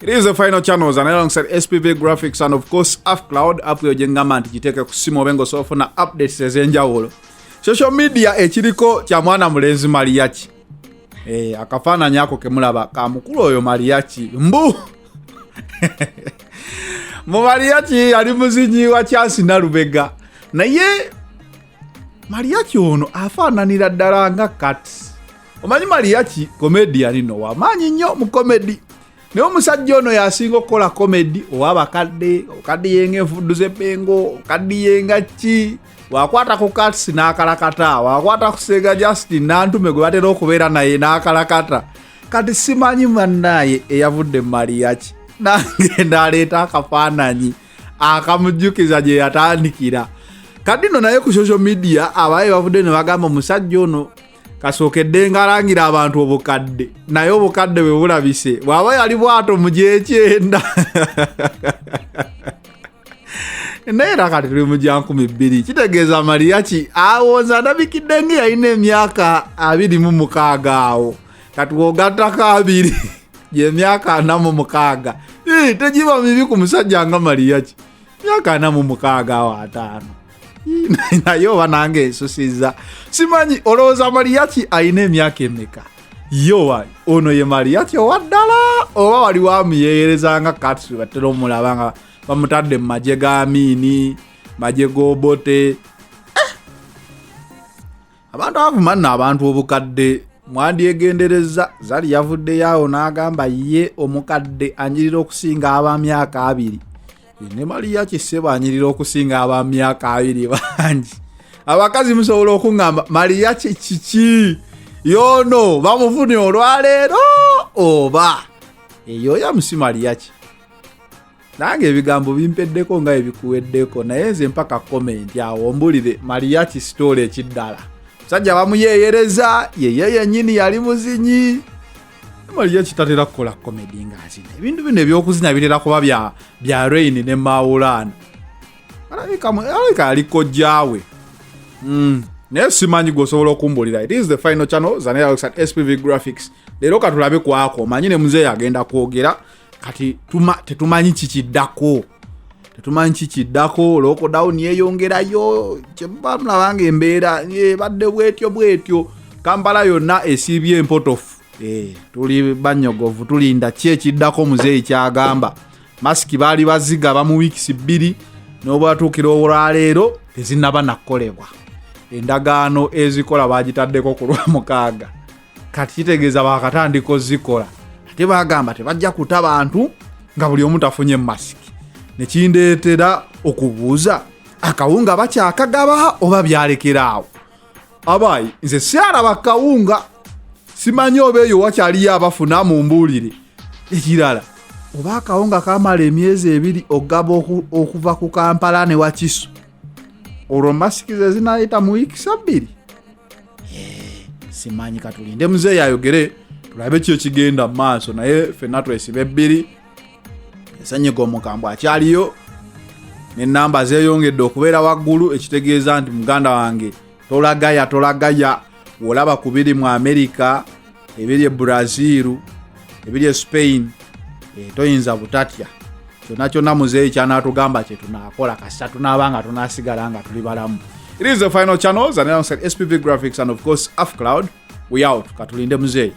It is the final channels and alongside SPV Graphics and of course AFCloud app yo jengama ntikiteke kusimo bengo sofuna updates ezenjawulo. Social media ekiriko kya mwana mulenzi Mariachi. Akafana nyako kemulaba ka mukulu oyo Mariachi mbu. Mu Mariachi ali muzinyi wa Chance na Lubega. Naye Mariachi ono afananira ddala nga kat. Omanyi Mariachi comedian no wamanyi nnyo mu comedy. Ne omusajja ono yasinga okukola comedy owabakadde okadde yenge vuduze pengo okadde yenga ki wakwata ku cuts n'akalakata wakwata ku Sega Justin n'antume gwe batera okubeera naye n'akalakata kati simanyi mannaye eyavudde Mariachi nange ndaleeta akafaananyi akamujjukiza gye yatandikira kati no naye ku social media abaye bavudde ne bagamba omusajja ono kasookedde ngalangira abantu obukadde naye obukadde bwe bulabise bwaba yali bwato mu gyekyenda naye kati tuli mu gya 12 kitegeeza Mariachi awonza ndabikidde ng'eyalina emyaka 26 awo kati wogattako 2 gy'emyaka 46 tegiba mibi ku musajja nga Mariachi myaka 46 awo 5 naye oba nange ensusiza simanyi olowooza Mariachi ayina emyaka emeka yo ono ye Mariachi owaddala oba wali wamuyeyereza nga katsi batera omulaba nga bamutadde mu magye ga Miini magye g'Obote abantu abavumanna abantu obukadde mwandyegendereza zali yavudde yawo n'agamba ye omukadde anyirira okusinga abamyaka 2 ne Mariachi sebo anyirira okusinga abamyaka 2 bangi abakazi musobola okungamba Mariachi kiki yono bamufune olwaleero oba eyo ya musi Mariachi nange ebigambo bimpeddeko nga ebikuweddeko naye nze mpaka comment awo mbulire Mariachi story ekiddala musajja bamuyeyereza yeye yennyini yali muzinyi Mariachi tatera kukola comedy ngazina ebintu bino ebyokuzina bitera kuba bya Rain ne Maulana alabika aliko jaawe naye simanyi gwosobola okumbulira. It is the final channel zanera at SPV Graphics leero katulabe kwako omanyi ne muzeeyi agenda kwogera kati tetumanyi kikiddako lockdown yeyongerayo kyebamulabanga embeera badde bwetyo Kampala yonna esiibye empotofu tuli banyogovu tulinda kyekiddako muzeeyi kyagamba masiki baali baziga mu weeks 2 n'obwatuukira olwaleero tezinnaba nakolebwa endagaano ezikola bagitaddeko ku Lwamukaaga kati kitegeeza bakatandiko zikola ate bagamba tebajja kuta bantu nga buli omu tafunye masiki nekindeetera okubuuza akawunga bakyakagaba oba byalekeraawo abayi nze syalaba kawunga simanyi oba eyo wakyaliyo abafuna mu mbuulire ekirala oba akawunga kamala emyezi 2 ogaba okuva ku Kampala ne Wakiso olwo masiki ze zinayita mu weeks 2 simanyi katulinde muzeeyi ayogere tulabe kyo kigenda maaso naye ffenna twesibe 2 esanyega omukambwe akyaliyo n'ennamba zeeyongedde okubeera waggulu ekitegeeza nti muganda wange tolagaya olaba ku biri mu America ebiri e Brazil ebiri e Spain toyinza butatya kyonna muzeeyi kyanaatugamba kye tunaakola kasita tunaabanga tunaasigala nga tuli balamu. It is the final channels and alongside SPV Graphics and of course AFCloud we out katulinde muzeeyi.